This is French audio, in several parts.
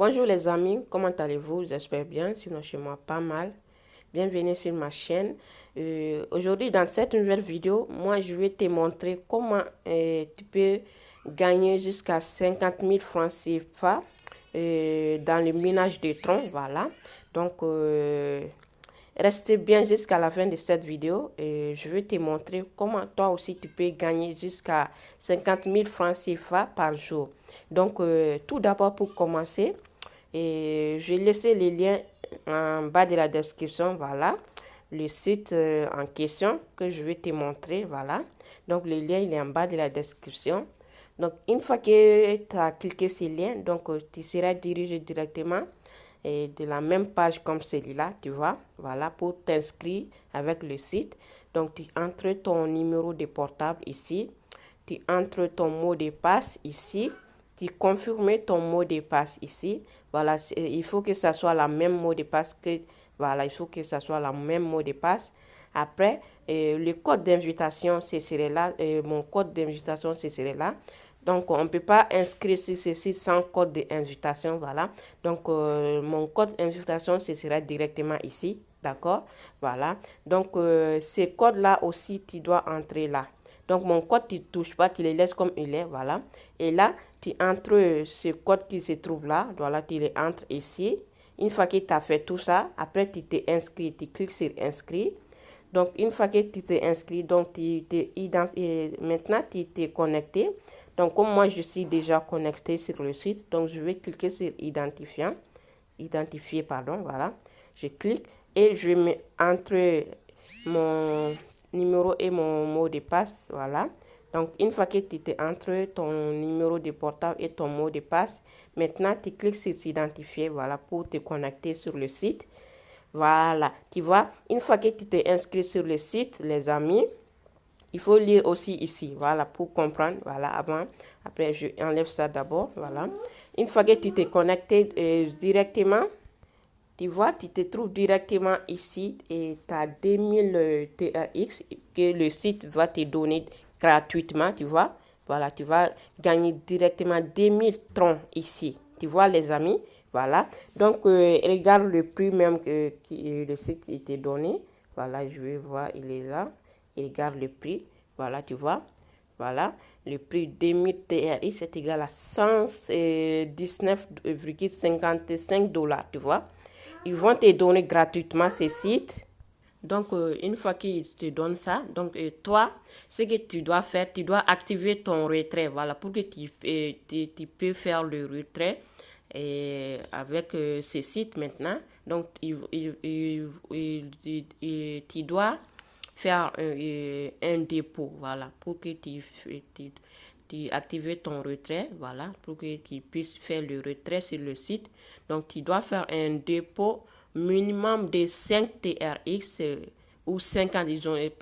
Bonjour les amis, comment allez-vous? J'espère bien, sinon chez moi pas mal. Bienvenue sur ma chaîne. Aujourd'hui dans cette nouvelle vidéo, moi je vais te montrer comment tu peux gagner jusqu'à 50 000 francs CFA dans le minage de troncs. Voilà. Donc restez bien jusqu'à la fin de cette vidéo et je vais te montrer comment toi aussi tu peux gagner jusqu'à 50 000 francs CFA par jour. Donc tout d'abord pour commencer, je vais laisser les liens en bas de la description, voilà, le site en question que je vais te montrer, voilà. Donc le lien il est en bas de la description. Donc une fois que tu as cliqué sur le lien, donc tu seras dirigé directement et de la même page comme celui-là, tu vois, voilà, pour t'inscrire avec le site. Donc, tu entres ton numéro de portable ici, tu entres ton mot de passe ici, tu confirmes ton mot de passe ici. Voilà, il faut que ça soit la même mot de passe que, voilà, il faut que ça soit la même mot de passe. Après, le code d'invitation, ce serait là, mon code d'invitation, ce serait là. Donc, on ne peut pas inscrire sur ceci sans code d'invitation, voilà. Donc, mon code d'invitation, ce sera directement ici, d'accord? Voilà. Donc, ces codes-là aussi, tu dois entrer là. Donc, mon code, tu ne touches pas, tu les laisses comme il est, voilà. Et là, tu entres ce code qui se trouve là, voilà, tu les entres ici. Une fois que tu as fait tout ça, après, tu t'es inscrit, tu cliques sur inscrit. Donc, une fois que tu t'es inscrit, donc maintenant, tu t'es connecté. Donc, comme moi, je suis déjà connecté sur le site, donc je vais cliquer sur identifier, pardon, voilà. Je clique et je mets entre mon numéro et mon mot de passe, voilà. Donc, une fois que tu t'es entre ton numéro de portable et ton mot de passe, maintenant, tu cliques sur s'identifier, voilà, pour te connecter sur le site. Voilà, tu vois, une fois que tu t'es inscrit sur le site, les amis, il faut lire aussi ici, voilà, pour comprendre, voilà, avant. Après, je enlève ça d'abord, voilà. Une fois que tu t'es connecté directement, tu vois, tu te trouves directement ici et tu as 2000 TRX que le site va te donner gratuitement, tu vois. Voilà, tu vas gagner directement 2000 troncs ici. Tu vois, les amis, voilà. Donc, regarde le prix même que le site était donné. Voilà, je vais voir, il est là. Il regarde le prix. Voilà, tu vois. Voilà, le prix 2000 TRX est égal à 119,55 $, tu vois. Ils vont te donner gratuitement ces sites. Donc, une fois qu'ils te donnent ça, donc toi, ce que tu dois faire, tu dois activer ton retrait, voilà, pour que tu peux faire le retrait avec ces sites maintenant. Donc, tu dois faire un dépôt, voilà, pour que tu actives ton retrait, voilà, pour que tu puisses faire le retrait sur le site. Donc, tu dois faire un dépôt minimum de 5 TRX ou 50,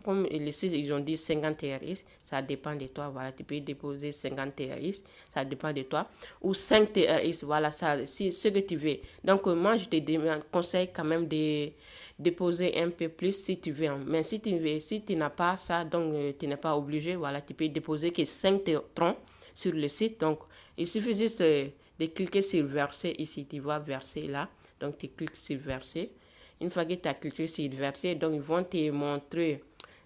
comme les sites, ils ont dit 50 TRX, ça dépend de toi, voilà, tu peux déposer 50 TRX, ça dépend de toi, ou 5 TRX, voilà, ça, c'est ce que tu veux. Donc, moi, je te conseille quand même de déposer un peu plus si tu veux, mais si tu n'as pas ça, donc tu n'es pas obligé, voilà, tu peux déposer que 5 troncs sur le site, donc il suffit juste de cliquer sur verser ici, tu vois verser là, donc tu cliques sur verser. Une fois que tu as cliqué sur verser, donc ils vont te montrer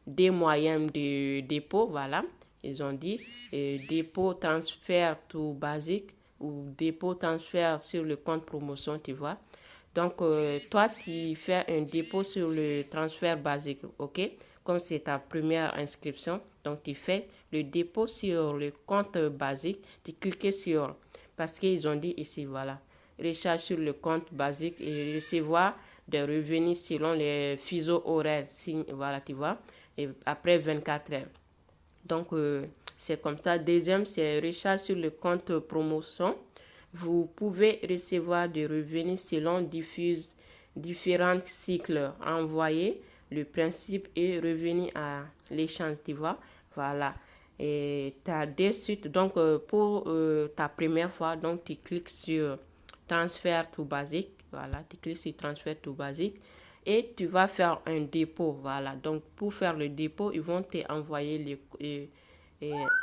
des moyens de dépôt, voilà. Ils ont dit dépôt, transfert tout basique ou dépôt, transfert sur le compte promotion, tu vois. Donc, toi, tu fais un dépôt sur le transfert basique, ok? Comme c'est ta première inscription, donc tu fais le dépôt sur le compte basique, tu cliques sur, parce qu'ils ont dit ici, voilà, recharge sur le compte basique et recevoir des revenus selon les fuseaux horaires, voilà, tu vois, et après 24 heures. Donc, c'est comme ça. Deuxième, c'est recharge sur le compte promotion. Vous pouvez recevoir des revenus selon différents cycles envoyés. Le principe est revenu à l'échange, tu vois. Voilà. Et tu as deux suites. Donc, pour ta première fois, donc tu cliques sur transfert tout basique. Voilà, tu cliques sur transfert tout basique. Et tu vas faire un dépôt. Voilà. Donc, pour faire le dépôt, ils vont te envoyer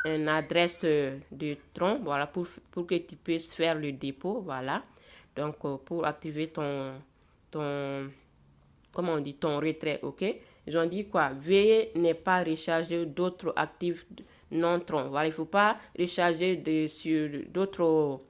une adresse de tronc, voilà, pour que tu puisses faire le dépôt, voilà. Donc, pour activer comment on dit, ton retrait, ok? Ils ont dit quoi? Veuillez ne pas recharger d'autres actifs non-tron. Voilà, il ne faut pas recharger sur d'autres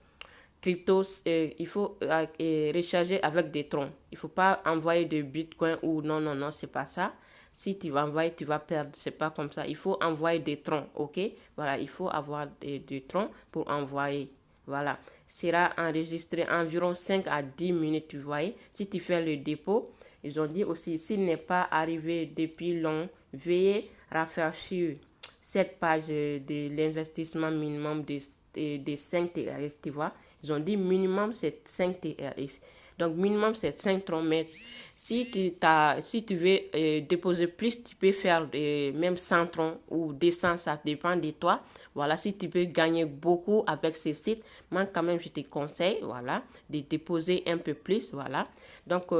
cryptos. Il faut recharger avec des troncs. Il ne faut pas envoyer de bitcoin ou non, non, non, c'est pas ça. Si tu vas envoyer, tu vas perdre. C'est pas comme ça. Il faut envoyer des troncs, ok? Voilà, il faut avoir des troncs pour envoyer. Voilà, sera enregistré environ 5 à 10 minutes, tu vois. Si tu fais le dépôt, ils ont dit aussi, s'il n'est pas arrivé depuis long, veuillez rafraîchir cette page de l'investissement minimum de 5 TRS, tu vois. Ils ont dit minimum c'est 5 TRS. Donc minimum c'est 5 troncs, mais si tu veux déposer plus, tu peux faire même 100 troncs ou 200, ça dépend de toi. Voilà, si tu peux gagner beaucoup avec ces sites, moi quand même je te conseille, voilà, de déposer un peu plus, voilà. Donc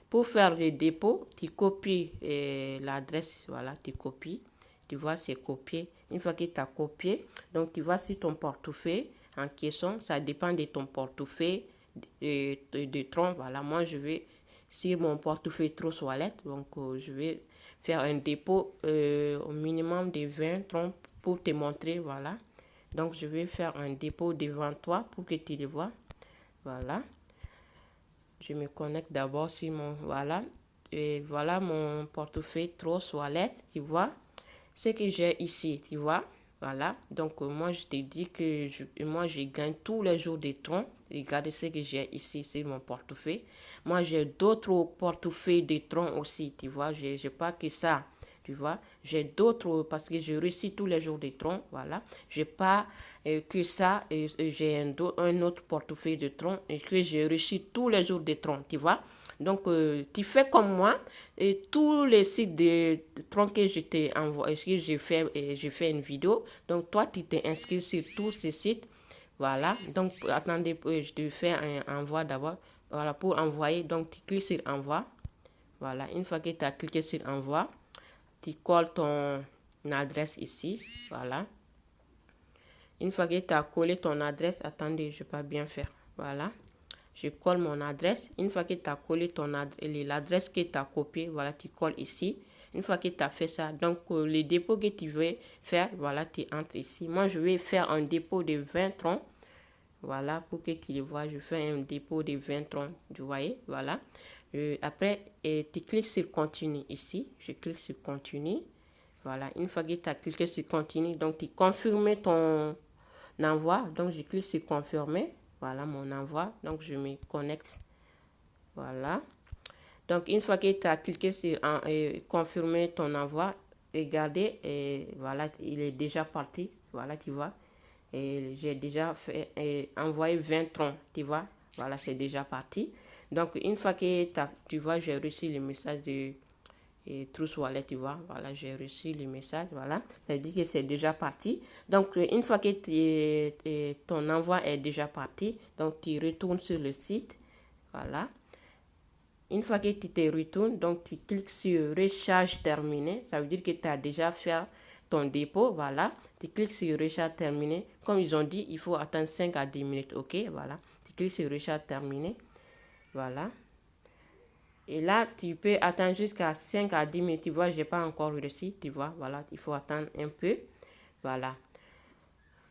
pour faire le dépôt, tu copies l'adresse, voilà, tu copies, tu vois, c'est copié. Une fois que tu as copié, donc tu vas sur ton portefeuille en question, ça dépend de ton portefeuille de tronc, voilà. Moi je vais sur mon portefeuille Trust Wallet, donc je vais faire un dépôt au minimum de 20 troncs pour te montrer, voilà. Donc je vais faire un dépôt devant toi pour que tu le vois, voilà. Je me connecte d'abord sur mon, voilà, et voilà mon portefeuille Trust Wallet, tu vois ce que j'ai ici, tu vois. Voilà, donc moi je te dis que moi je gagne tous les jours des troncs. Regardez ce que j'ai ici, c'est mon portefeuille. Moi j'ai d'autres portefeuilles de troncs aussi, tu vois. J'ai pas que ça, tu vois. J'ai d'autres parce que je réussis tous les jours des troncs, voilà. J'ai pas que ça, j'ai un autre portefeuille de troncs et que je réussis tous les jours des troncs, tu vois. Donc, tu fais comme moi et tous les sites de troncs que je t'ai envoyé, que j'ai fait une vidéo. Donc, toi, tu t'es inscrit sur tous ces sites. Voilà. Donc, attendez, je te fais un envoi d'abord. Voilà, pour envoyer. Donc, tu cliques sur envoi. Voilà. Une fois que tu as cliqué sur envoi, tu colles ton adresse ici. Voilà. Une fois que tu as collé ton adresse, attendez, je ne vais pas bien faire. Voilà. Je colle mon adresse. Une fois que tu as collé l'adresse que tu as copiée, voilà, tu colles ici. Une fois que tu as fait ça, donc le dépôt que tu veux faire, voilà, tu entres ici. Moi, je vais faire un dépôt de 20 troncs. Voilà, pour que tu le vois, je fais un dépôt de 20 troncs. Vous voyez, voilà. Après, tu cliques sur continue ici. Je clique sur continue. Voilà, une fois que tu as cliqué sur continue, donc tu confirmes ton envoi. Donc, je clique sur confirmer. Voilà mon envoi. Donc, je me connecte. Voilà. Donc, une fois que tu as cliqué sur confirmer ton envoi, regardez, et voilà, il est déjà parti. Voilà, tu vois. Et j'ai déjà fait envoyé 20 troncs, tu vois. Voilà, c'est déjà parti. Donc, une fois que tu vois, j'ai reçu le message de Trust Wallet, tu vois. Voilà, j'ai reçu le message, voilà. Ça veut dire que c'est déjà parti. Donc, une fois que ton envoi est déjà parti, donc tu retournes sur le site, voilà. Une fois que tu te retournes, donc tu cliques sur recharge terminé. Ça veut dire que tu as déjà fait ton dépôt, voilà. Tu cliques sur recharge terminé. Comme ils ont dit, il faut attendre 5 à 10 minutes, ok, voilà. Tu cliques sur recharge terminé, voilà. Et là, tu peux attendre jusqu'à 5 à 10 minutes. Tu vois, je n'ai pas encore réussi, tu vois, voilà. Il faut attendre un peu, voilà.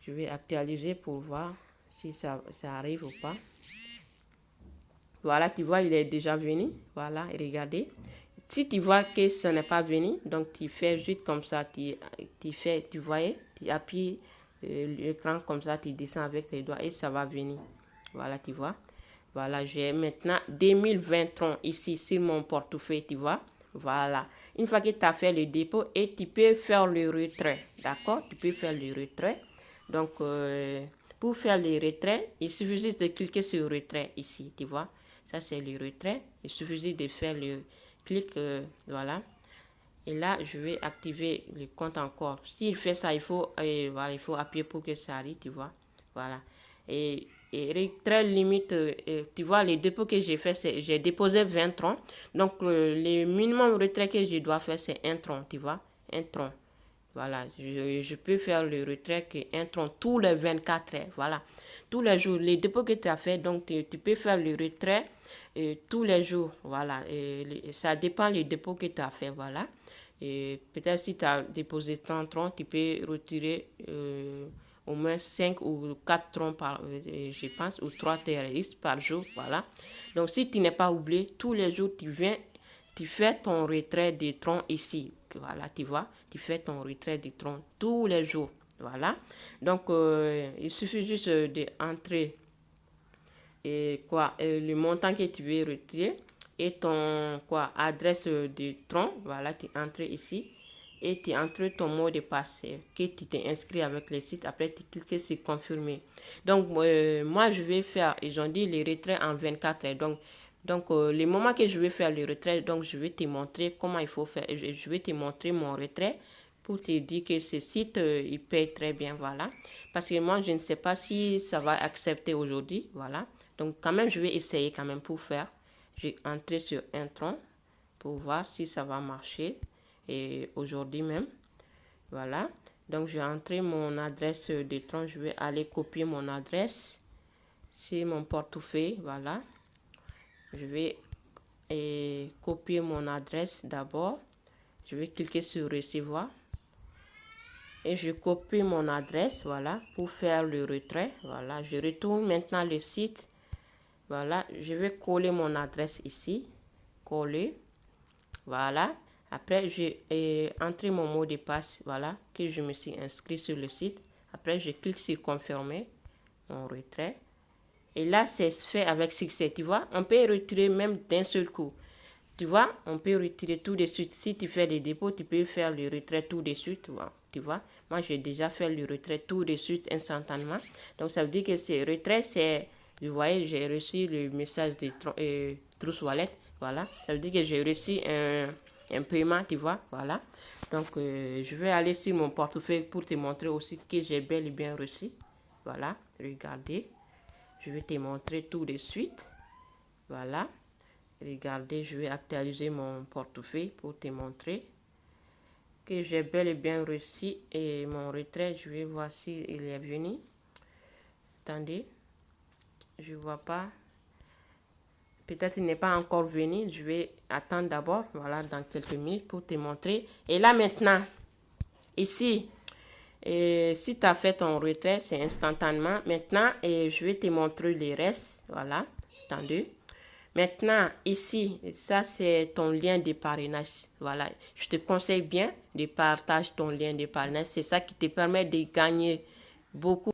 Je vais actualiser pour voir si ça arrive ou pas. Voilà, tu vois, il est déjà venu. Voilà, et regardez. Si tu vois que ce n'est pas venu, donc tu fais juste comme ça, tu voyais, tu appuies l'écran comme ça, tu descends avec tes doigts et ça va venir. Voilà, tu vois. Voilà, j'ai maintenant 2020 troncs ici sur mon portefeuille, tu vois. Voilà. Une fois que tu as fait le dépôt et tu peux faire le retrait, d'accord? Tu peux faire le retrait. Donc, pour faire le retrait, il suffit juste de cliquer sur retrait ici, tu vois. Ça, c'est le retrait. Il suffit juste de faire le clic, voilà. Et là, je vais activer le compte encore. S'il fait ça, voilà, il faut appuyer pour que ça arrive, tu vois. Voilà. Et retrait limite, tu vois, les dépôts que j'ai fait, j'ai déposé 20 troncs. Donc, le minimum retrait que je dois faire, c'est un tronc, tu vois. Un tronc. Voilà, je peux faire le retrait qu'un tronc tous les 24 heures. Voilà, tous les jours, les dépôts que tu as fait, donc tu peux faire le retrait tous les jours. Voilà, ça dépend des dépôts que tu as fait. Voilà, et peut-être si tu as déposé 30 troncs, tu peux retirer au moins 5 ou 4 troncs par, je pense, ou 3 terroristes par jour. Voilà, donc si tu n'es pas oublié, tous les jours, tu viens, tu fais ton retrait des troncs ici. Voilà, tu vois, tu fais ton retrait des troncs tous les jours. Voilà, donc il suffit juste d'entrer le montant que tu veux retirer et ton adresse de tronc. Voilà, tu entres ici et tu entres ton mot de passe que tu t'es inscrit avec le site. Après, tu cliques sur confirmer. Donc, moi, je vais faire, ils ont dit, les retraits en 24 heures. Donc le moment que je vais faire le retrait, donc je vais te montrer comment il faut faire. Je vais te montrer mon retrait pour te dire que ce site, il paye très bien, voilà. Parce que moi, je ne sais pas si ça va accepter aujourd'hui, voilà. Donc, quand même, je vais essayer quand même pour faire. J'ai entré sur un tronc pour voir si ça va marcher. Et aujourd'hui même, voilà. Donc, j'ai entré mon adresse de tronc. Je vais aller copier mon adresse. C'est mon portefeuille, voilà. Je vais copier mon adresse d'abord. Je vais cliquer sur recevoir. Et je copie mon adresse, voilà, pour faire le retrait. Voilà, je retourne maintenant le site. Voilà, je vais coller mon adresse ici. Coller. Voilà. Après, j'ai entré mon mot de passe, voilà, que je me suis inscrit sur le site. Après, je clique sur confirmer mon retrait. Et là, c'est fait avec succès, tu vois. On peut retirer même d'un seul coup. Tu vois, on peut retirer tout de suite. Si tu fais des dépôts, tu peux faire le retrait tout de suite. Tu vois, moi, j'ai déjà fait le retrait tout de suite, instantanément. Donc, ça veut dire que ce retrait, c'est... Vous voyez, j'ai reçu le message de Trousse Wallet. Voilà, ça veut dire que j'ai reçu un paiement, tu vois. Voilà. Donc, je vais aller sur mon portefeuille pour te montrer aussi que j'ai bel et bien reçu. Voilà, regardez. Je vais te montrer tout de suite. Voilà. Regardez, je vais actualiser mon portefeuille pour te montrer que j'ai bel et bien reçu et mon retrait. Je vais voir s'il est venu. Attendez, je ne vois pas. Peut-être qu'il n'est pas encore venu. Je vais attendre d'abord, voilà, dans quelques minutes pour te montrer. Et là maintenant, ici, si tu as fait ton retrait, c'est instantanément. Maintenant, je vais te montrer les restes. Voilà, attendez. Maintenant, ici, ça c'est ton lien de parrainage. Voilà, je te conseille bien de partager ton lien de parrainage. C'est ça qui te permet de gagner beaucoup.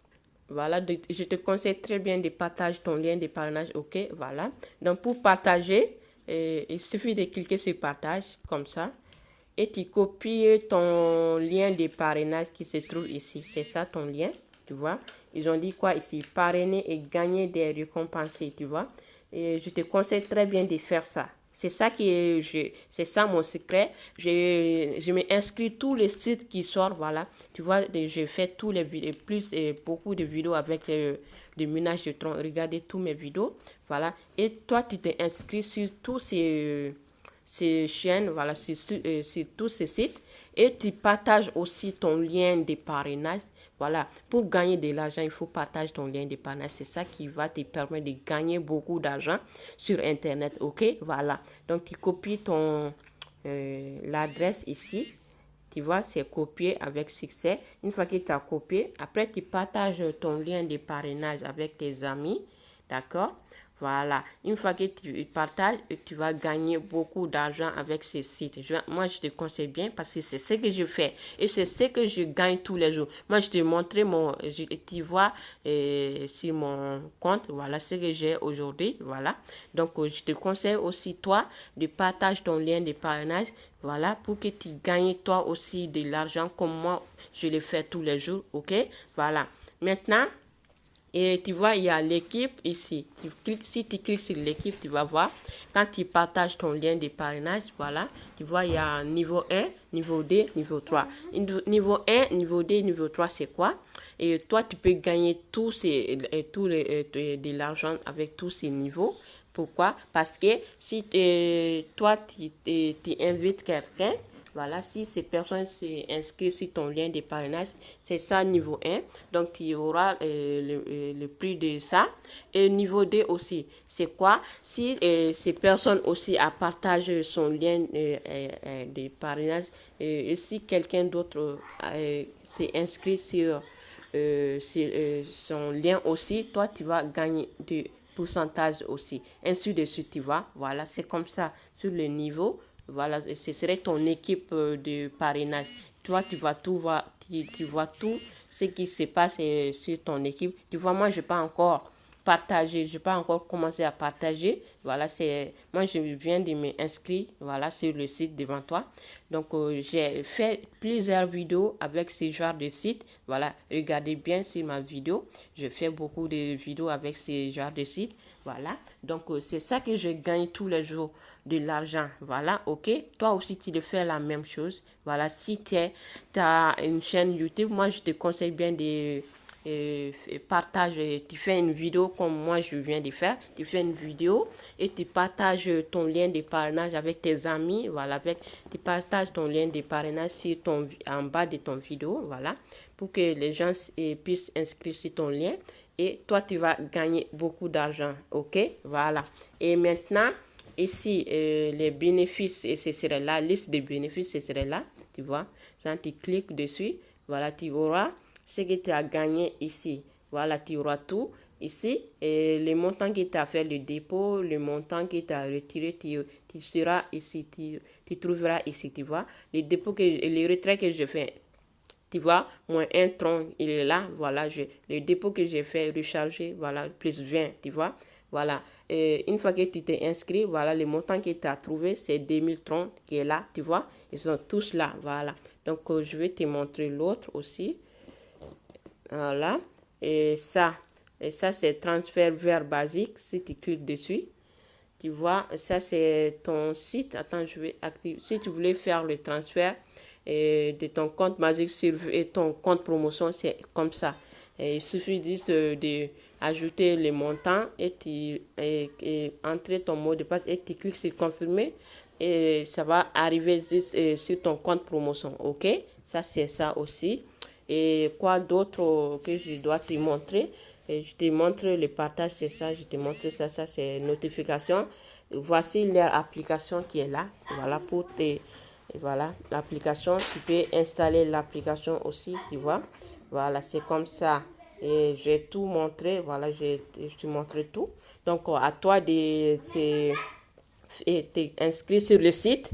Voilà, je te conseille très bien de partager ton lien de parrainage. Ok, voilà. Donc, pour partager, il suffit de cliquer sur partage, comme ça. Et tu copies ton lien de parrainage qui se trouve ici. C'est ça ton lien, tu vois. Ils ont dit quoi ici? Parrainer et gagner des récompenses, tu vois. Et je te conseille très bien de faire ça. C'est ça c'est ça mon secret. Je m'inscris tous les sites qui sortent, voilà. Tu vois, je fais tous les vidéos, beaucoup de vidéos avec le ménage de tronc. Regardez tous mes vidéos, voilà. Et toi, tu t'es inscrit sur tous ces chaînes, voilà, sur tous ces sites. Et tu partages aussi ton lien de parrainage. Voilà, pour gagner de l'argent, il faut partager ton lien de parrainage. C'est ça qui va te permettre de gagner beaucoup d'argent sur Internet, ok? Voilà, donc tu copies l'adresse ici. Tu vois, c'est copié avec succès. Une fois que tu as copié, après tu partages ton lien de parrainage avec tes amis, d'accord? Voilà, une fois que tu partages, tu vas gagner beaucoup d'argent avec ces sites. Moi, je te conseille bien parce que c'est ce que je fais et c'est ce que je gagne tous les jours. Moi, je te montre tu vois, sur mon compte, voilà ce que j'ai aujourd'hui. Voilà, donc je te conseille aussi, toi, de partager ton lien de parrainage. Voilà, pour que tu gagnes toi aussi de l'argent comme moi, je le fais tous les jours, ok? Voilà, maintenant... Et tu vois, il y a l'équipe ici. Si tu cliques sur l'équipe, tu vas voir. Quand tu partages ton lien de parrainage, voilà. Tu vois, il y a niveau 1, niveau 2, niveau 3. Niveau 1, niveau 2, niveau 3, c'est quoi? Et toi, tu peux gagner de l'argent avec tous ces niveaux. Pourquoi? Parce que si toi, tu invites quelqu'un, Voilà, si ces personnes s'inscrivent sur ton lien de parrainage, c'est ça niveau 1. Donc, tu auras le prix de ça. Et niveau 2 aussi, c'est quoi? Si ces personnes aussi partagent son lien de parrainage, et si quelqu'un d'autre s'est inscrit sur son lien aussi, toi, tu vas gagner du pourcentage aussi. Ainsi de suite, tu vois. Voilà, c'est comme ça sur le niveau. Voilà, ce serait ton équipe de parrainage. Toi, tu vas tout voir, tu vois tout ce qui se passe sur ton équipe. Tu vois, moi, je n'ai pas encore partagé, je n'ai pas encore commencé à partager. Voilà, moi, je viens de m'inscrire, voilà, sur le site devant toi. Donc, j'ai fait plusieurs vidéos avec ce genre de site. Voilà, regardez bien sur ma vidéo. Je fais beaucoup de vidéos avec ce genre de site. Voilà, donc c'est ça que je gagne tous les jours, de l'argent. Voilà, ok. Toi aussi, tu le fais la même chose. Voilà, si tu as une chaîne YouTube, moi, je te conseille bien de partager. Tu fais une vidéo comme moi, je viens de faire. Tu fais une vidéo et tu partages ton lien de parrainage avec tes amis. Voilà, tu partages ton lien de parrainage en bas de ton vidéo. Voilà, pour que les gens puissent inscrire sur ton lien. Et toi, tu vas gagner beaucoup d'argent. Ok, voilà. Et maintenant, ici, les bénéfices, et ce serait la liste des bénéfices, ce serait là, tu vois. Quand tu cliques dessus, voilà, tu auras ce que tu as gagné ici. Voilà, tu auras tout ici. Et le montant que tu as fait le dépôt, le montant que tu as retiré, tu seras ici, tu trouveras ici, tu vois. Le dépôt le retrait que je fais, tu vois, moins un tronc, il est là, voilà, le dépôt que j'ai fait recharger, voilà, plus 20, tu vois. Voilà, une fois que tu t'es inscrit, voilà, le montant que tu as trouvé, c'est 2030 qui est là, tu vois. Ils sont tous là, voilà. Donc, je vais te montrer l'autre aussi. Voilà, et ça c'est transfert vers basique, si tu cliques dessus. Tu vois, ça c'est ton site. Attends, je vais activer. Si tu voulais faire le transfert de ton compte Magic et ton compte promotion, c'est comme ça. Et il suffit juste d'ajouter les montants et entrer ton mot de passe et tu cliques sur confirmer et ça va arriver juste sur ton compte promotion. Ok, ça c'est ça aussi. Et quoi d'autre que je dois te montrer? Et je te montre le partage, c'est ça. Je te montre ça, c'est notification. Voici leur application qui est là. Voilà, voilà, l'application. Tu peux installer l'application aussi, tu vois. Voilà, c'est comme ça. Et j'ai tout montré. Voilà, je te montre tout. Donc, à toi de t'inscrire sur le site.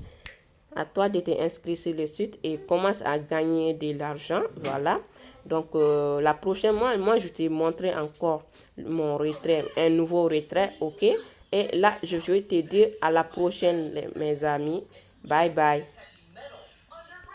À toi de t'inscrire sur le site et commence à gagner de l'argent. Voilà. Donc, la prochaine, moi, je te montrer encore mon retrait, un nouveau retrait, ok? Et là, je vais te dire à la prochaine, mes amis. Bye bye.